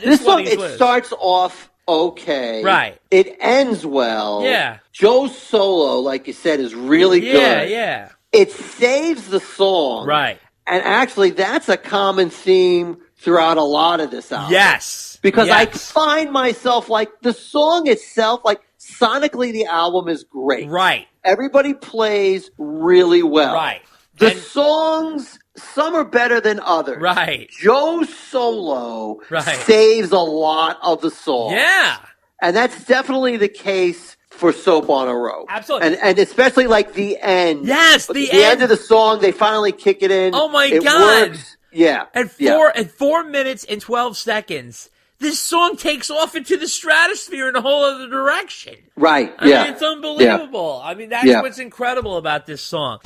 This song, it starts off okay. Right. It ends well. Yeah. Joe's solo, like you said, is really good. Yeah. It saves the song. Right. And actually, that's a common theme throughout a lot of this album. Yes. Because I find myself, like, the song itself, like, sonically the album is great. Right. Everybody plays really well. Right. The songs, some are better than others. Right. Joe's solo saves a lot of the song. Yeah. And that's definitely the case for Soap on a Rope. Absolutely. And especially like the end. Yes, the end of the song, they finally kick it in. Oh my it God. Works. Yeah. At 4 minutes and 12 seconds, this song takes off into the stratosphere in a whole other direction. Right. I mean, it's unbelievable. Yeah. I mean, that's what's incredible about this song.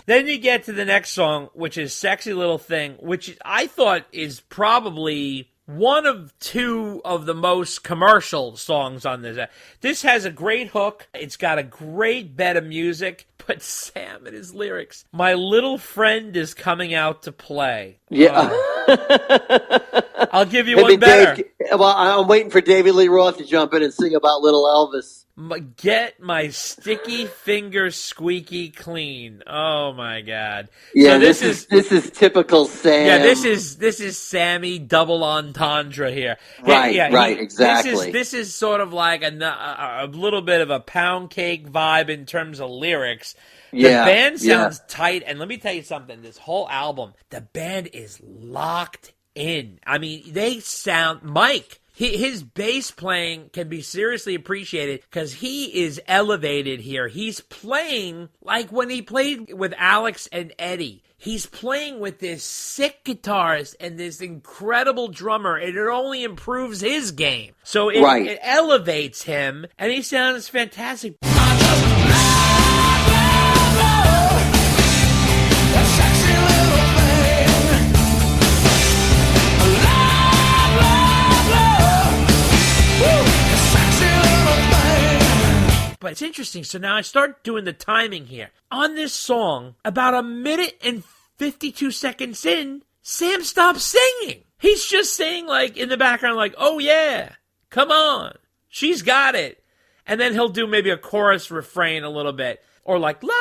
Then you get to the next song, which is Sexy Little Thing, which I thought is probably one of two of the most commercial songs on this. This has a great hook. It's got a great bed of music. But Sam and his lyrics, my little friend is coming out to play. Yeah. I'll give you one better. I'm waiting for David Lee Roth to jump in and sing about Little Elvis. Get my sticky fingers squeaky clean. Oh my God! Yeah, so this is typical Sam. Yeah, this is Sammy double entendre here. Right, exactly. This is sort of like a little bit of a pound cake vibe in terms of lyrics. The band sounds tight, and let me tell you something. This whole album, the band is locked in. I mean, they sound Mike. His bass playing can be seriously appreciated because he is elevated here. He's playing like when he played with Alex and Eddie. He's playing with this sick guitarist and this incredible drummer, and it only improves his game. So it elevates him, and he sounds fantastic. But it's interesting. So now I start doing the timing here. On this song, about a minute and 52 seconds in, Sam stops singing. He's just saying, like, in the background, like, oh yeah, come on, she's got it. And then he'll do maybe a chorus refrain a little bit. Or like, love,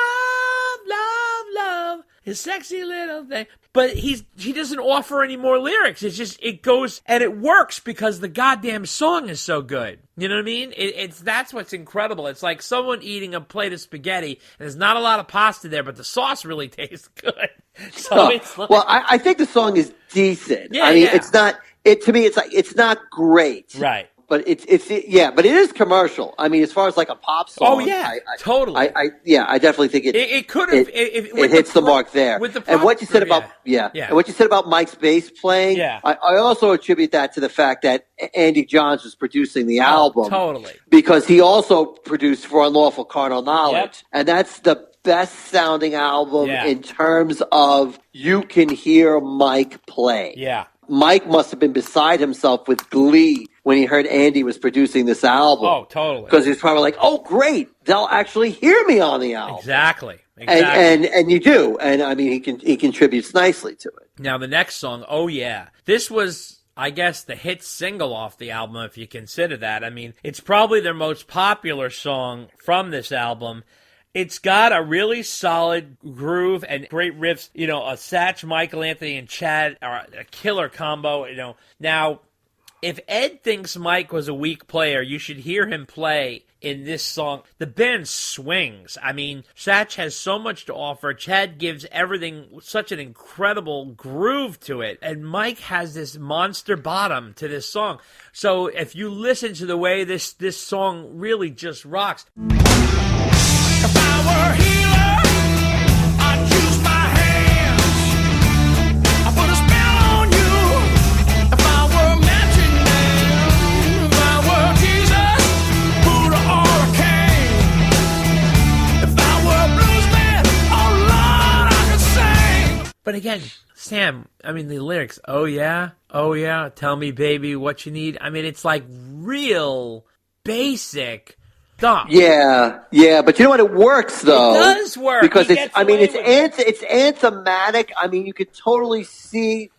love, love, his sexy little thing. But he doesn't offer any more lyrics. It's just, it goes, and it works because the goddamn song is so good. You know what I mean? That's what's incredible. It's like someone eating a plate of spaghetti, and there's not a lot of pasta there, but the sauce really tastes good. So it's like, well, I think the song is decent. Yeah, I mean, it's not, to me, it's like, it's not great. Right. But but it is commercial. I mean, as far as like a pop song. Oh yeah, totally. I definitely think it could have. It hits the mark there. With the and what you said about and what you said about Mike's bass playing. Yeah. I also attribute that to the fact that Andy Johns was producing the album. Totally. Because he also produced For Unlawful Carnal Knowledge, and that's the best sounding album in terms of you can hear Mike play. Yeah. Mike must have been beside himself with glee when he heard Andy was producing this album. Oh, totally. Because he was probably like, oh, great, they'll actually hear me on the album. Exactly. And you do. And, I mean, he contributes nicely to it. Now, the next song, oh, yeah. This was, I guess, the hit single off the album, if you consider that. I mean, it's probably their most popular song from this album. It's got a really solid groove and great riffs. You know, a Satch, Michael Anthony, and Chad are a killer combo. You know, now, if Ed thinks Mike was a weak player, you should hear him play in this song. The band swings. I mean, Satch has so much to offer. Chad gives everything such an incredible groove to it. And Mike has this monster bottom to this song. So if you listen to the way this song really just rocks. If I were a healer, I'd use my hands. I'd put a spell on you. If I were again, Sam, I mean, the lyrics, oh yeah, tell me, baby, what you need. I mean, it's like real basic stuff. Yeah, but you know what? It works though. It does work because He it's. gets I mean, away it's with it. it's anthematic. I mean, you could totally see,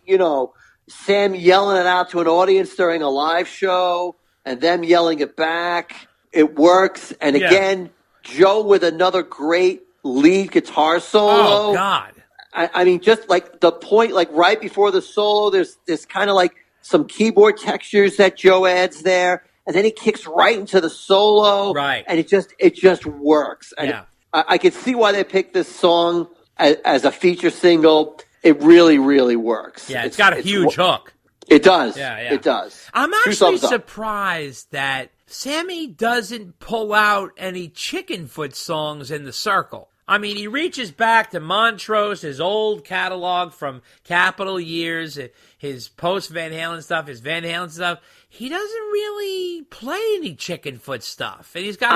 Sam yelling it out to an audience during a live show, and them yelling it back. It works, and again, Joe with another great lead guitar solo. Oh God. I mean, just like the point, like right before the solo, there's kind of like some keyboard textures that Joe adds there, and then he kicks right into the solo, right? And it just works. And I can see why they picked this song as a feature single. It really, really works. Yeah, it's got a huge hook. It does. Yeah, it does. I'm actually surprised that Sammy doesn't pull out any Chickenfoot songs in the circle. I mean, he reaches back to Montrose, his old catalog from Capitol years, his post-Van Halen stuff, his Van Halen stuff. He doesn't really play any Chickenfoot stuff. And he's got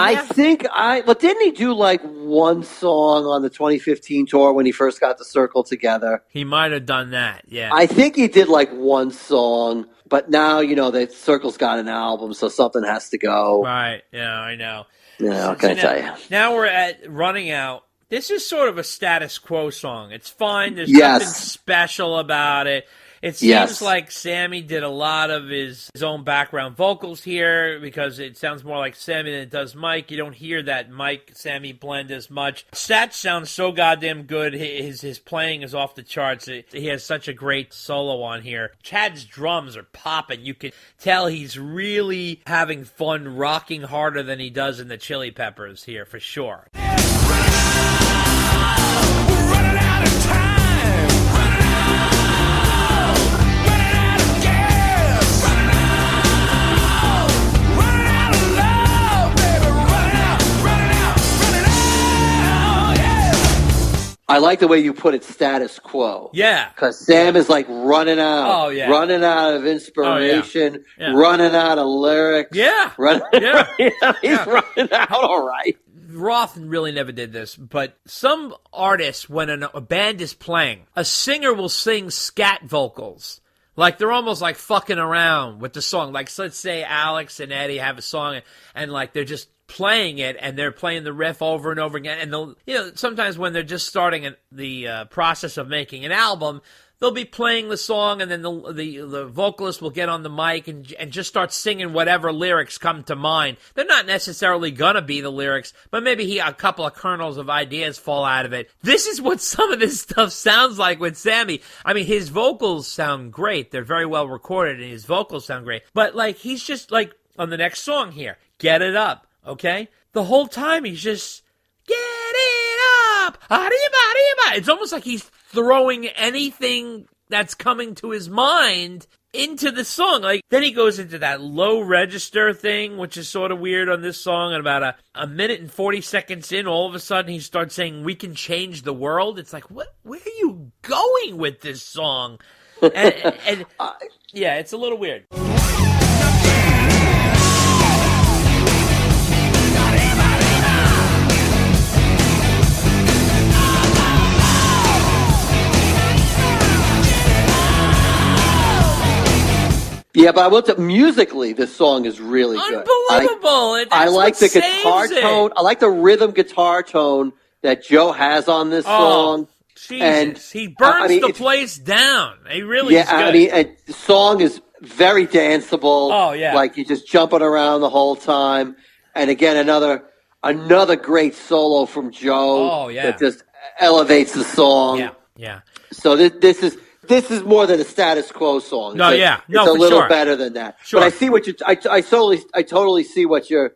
but didn't he do like one song on the 2015 tour when he first got the Circle together? He might have done that, yeah. I think he did like one song, but now, the Circle's got an album, so something has to go. Right, yeah, I know. Yeah, what can I tell you? Now we're at Running Out. This is sort of a status quo song. It's fine. There's nothing special about it. It seems like Sammy did a lot of his own background vocals here because it sounds more like Sammy than it does Mike. You don't hear that Mike-Sammy blend as much. Stats sounds so goddamn good. His playing is off the charts. He has such a great solo on here. Chad's drums are popping. You can tell he's really having fun rocking harder than he does in the Chili Peppers here, for sure. Running out of time. Running out of gas. Running out of love, baby. Running out, yeah. I like the way you put it, status quo. Yeah. Because Sam is like running out. Oh, yeah. Running out of inspiration. Oh, yeah. Running out of lyrics. Yeah. He's running out, all right. Roth really never did this, but some artists, when a band is playing, a singer will sing scat vocals. Like, they're almost like fucking around with the song. Like, so let's say Alex and Eddie have a song, and like, they're just playing it, and they're playing the riff over and over again. And they'll, sometimes when they're just starting the process of making an album, they'll be playing the song, and then the vocalist will get on the mic and just start singing whatever lyrics come to mind. They're not necessarily gonna be the lyrics, but maybe a couple of kernels of ideas fall out of it. This is what some of this stuff sounds like with Sammy. I mean, his vocals sound great. They're very well recorded, and his vocals sound great. But, like, he's just, like, on the next song here, Get It Up, okay? The whole time he's just, get it up! It's almost like he's throwing anything that's coming to his mind into the song. Like, then he goes into that low register thing, which is sort of weird on this song. And about a minute and 40 seconds in, all of a sudden he starts saying, "We can change the world." It's like, what? Where are you going with this song? And yeah, it's a little weird. Yeah, but I will tell musically, this song is really good. Unbelievable! I like the guitar tone. I like the rhythm guitar tone that Joe has on this song. Jesus, and he burns the place down. He really is good. I mean, and the song is very danceable. Oh yeah, like you're just jumping around the whole time. And again, another great solo from Joe. Oh yeah, that just elevates the song. Yeah. So this is more than a status quo song. It's a little better than that. Sure. But I see what I totally see what you're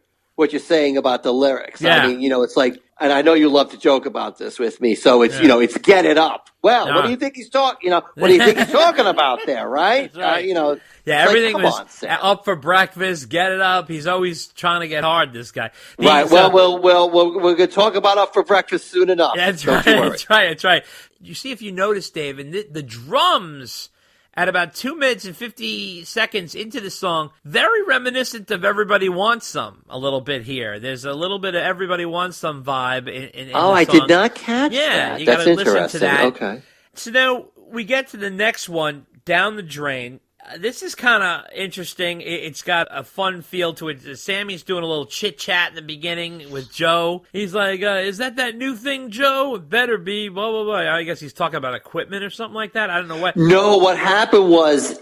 saying about the lyrics. Yeah. I mean, it's like, and I know you love to joke about this with me. So it's it's Get It Up. Well, what do you think he's talking? What do you think he's talking about there? Right? Right. like, Everything come was on, up for breakfast. Get it up. He's always trying to get hard. This guy. Right. Well, we're going to talk about Up for Breakfast soon enough. That's right. That's right. You see, if you notice, Dave, and the drums at about 2 minutes and 50 seconds into the song, very reminiscent of Everybody Wants Some a little bit here. There's a little bit of Everybody Wants Some vibe in the song. I did not catch that. You That's gotta listen interesting. to that. Okay. So now we get to the next one, Down the Drain. This is kind of interesting. It's got a fun feel to it. Sammy's doing a little chit-chat in the beginning with Joe. He's like, is that new thing, Joe? It better be, blah, blah, blah. I guess he's talking about equipment or something like that. I don't know what. No, what happened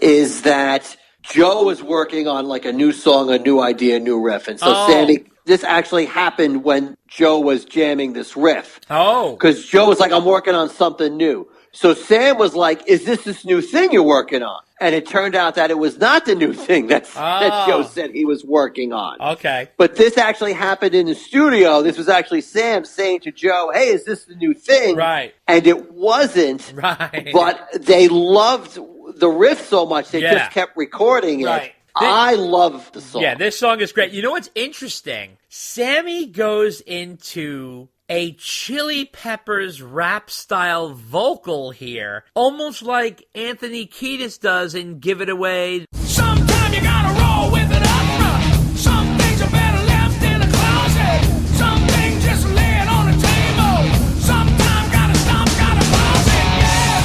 is that Joe was working on like a new song, a new idea, a new riff. And so Sammy, this actually happened when Joe was jamming this riff. Oh. Because Joe was like, I'm working on something new. So Sam was like, is this new thing you're working on? And it turned out that it was not the new thing that Joe said he was working on. Okay. But this actually happened in the studio. This was actually Sam saying to Joe, hey, is this the new thing? Right. And it wasn't. Right. But they loved the riff so much, they just kept recording it. Right. I love the song. Yeah, this song is great. You know what's interesting? Sammy goes into a Chili Peppers rap style vocal here, almost like Anthony Kiedis does in Give It Away. Sometimes you gotta roll with it up front. Some things are better left in the closet. Some things just lay it on the table. Sometimes gotta stop, gotta pause it, yeah.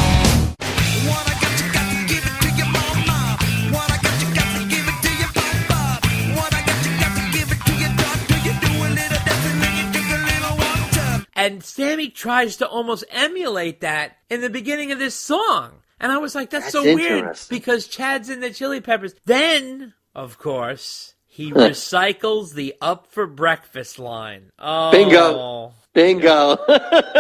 What I got, you got to give it to your mama. What I got, you got to give it to your papa. What I got, you got to give it to your doctor. You do a little dancing and you drink a little water. And Sammy tries to almost emulate that in the beginning of this song. And I was like, that's so weird because Chad's in the Chili Peppers. Then, of course, he recycles the Up for Breakfast line. Oh. Bingo.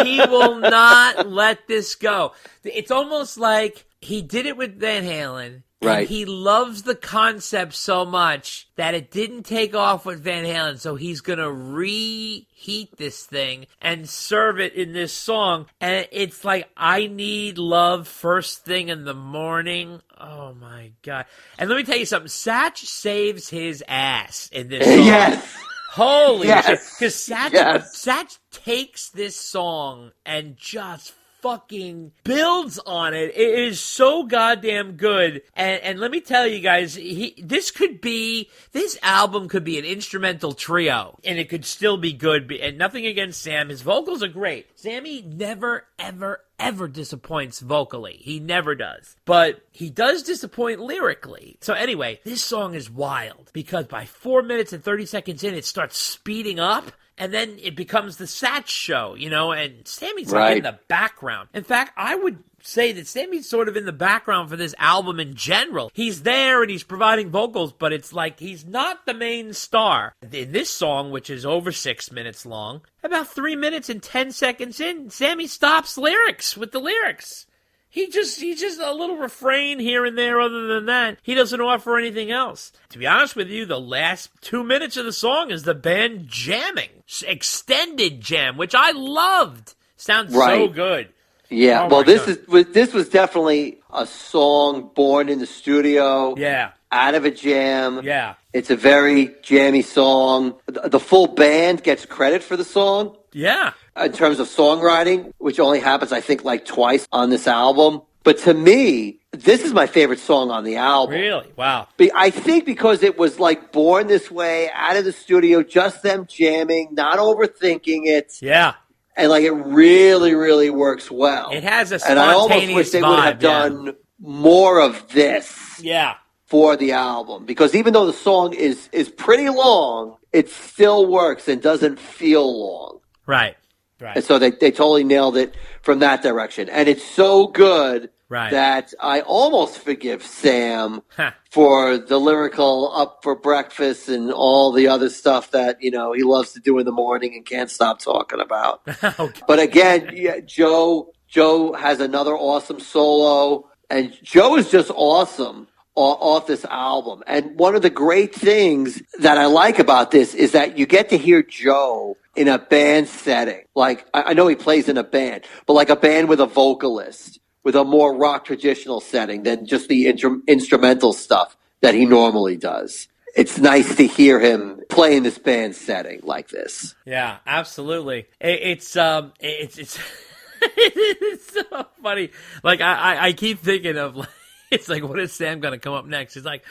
He will not let this go. It's almost like he did it with Van Halen. Right. And he loves the concept so much that it didn't take off with Van Halen, so he's going to reheat this thing and serve it in this song. And it's like, I Need Love first thing in the morning. Oh, my God. And let me tell you something. Satch saves his ass in this song. Yes. Holy shit. Yes. Because Satch takes this song and just fucking builds on it. It is so goddamn good. And let me tell you guys, this album could be an instrumental trio, and it could still be good. And nothing against Sam. His vocals are great. Sammy never, ever, ever disappoints vocally. He never does. But he does disappoint lyrically. So anyway, this song is wild because by 4 minutes and 30 seconds in, it starts speeding up. And then it becomes the Satch show, and Sammy's like in the background. In fact, I would say that Sammy's sort of in the background for this album in general. He's there and he's providing vocals, but it's like he's not the main star. In this song, which is over 6 minutes long, about 3 minutes and 10 seconds in, Sammy stops lyrics with the lyrics. He's just a little refrain here and there. Other than that, he doesn't offer anything else. To be honest with you, the last 2 minutes of the song is the band jamming. Extended jam, which I loved. Sounds so good. Yeah, this was definitely a song born in the studio. Yeah. Out of a jam. Yeah. It's a very jammy song. The full band gets credit for the song. Yeah. In terms of songwriting, which only happens, I think, like twice on this album. But to me, this is my favorite song on the album. Really? Wow. I think because it was like born this way, out of the studio, just them jamming, not overthinking it. Yeah. And like it really, really works well. It has a spontaneous and I almost wish they would have done more of this. Yeah. For the album, because even though the song is pretty long, it still works and doesn't feel long. Right. And so they totally nailed it from that direction. And it's so good that I almost forgive Sam for the lyrical Up for Breakfast and all the other stuff that, he loves to do in the morning and can't stop talking about. Okay. But again, Joe has another awesome solo, and Joe is just awesome off this album. And one of the great things that I like about this is that you get to hear Joe in a band setting. Like, I know he plays in a band, but like a band with a vocalist, with a more rock traditional setting than just the instrumental stuff that he normally does. It's nice to hear him play in this band setting like this. Yeah, absolutely. It's it's so funny. Like, I keep thinking of, like, it's like, what is Sam going to come up next? He's like,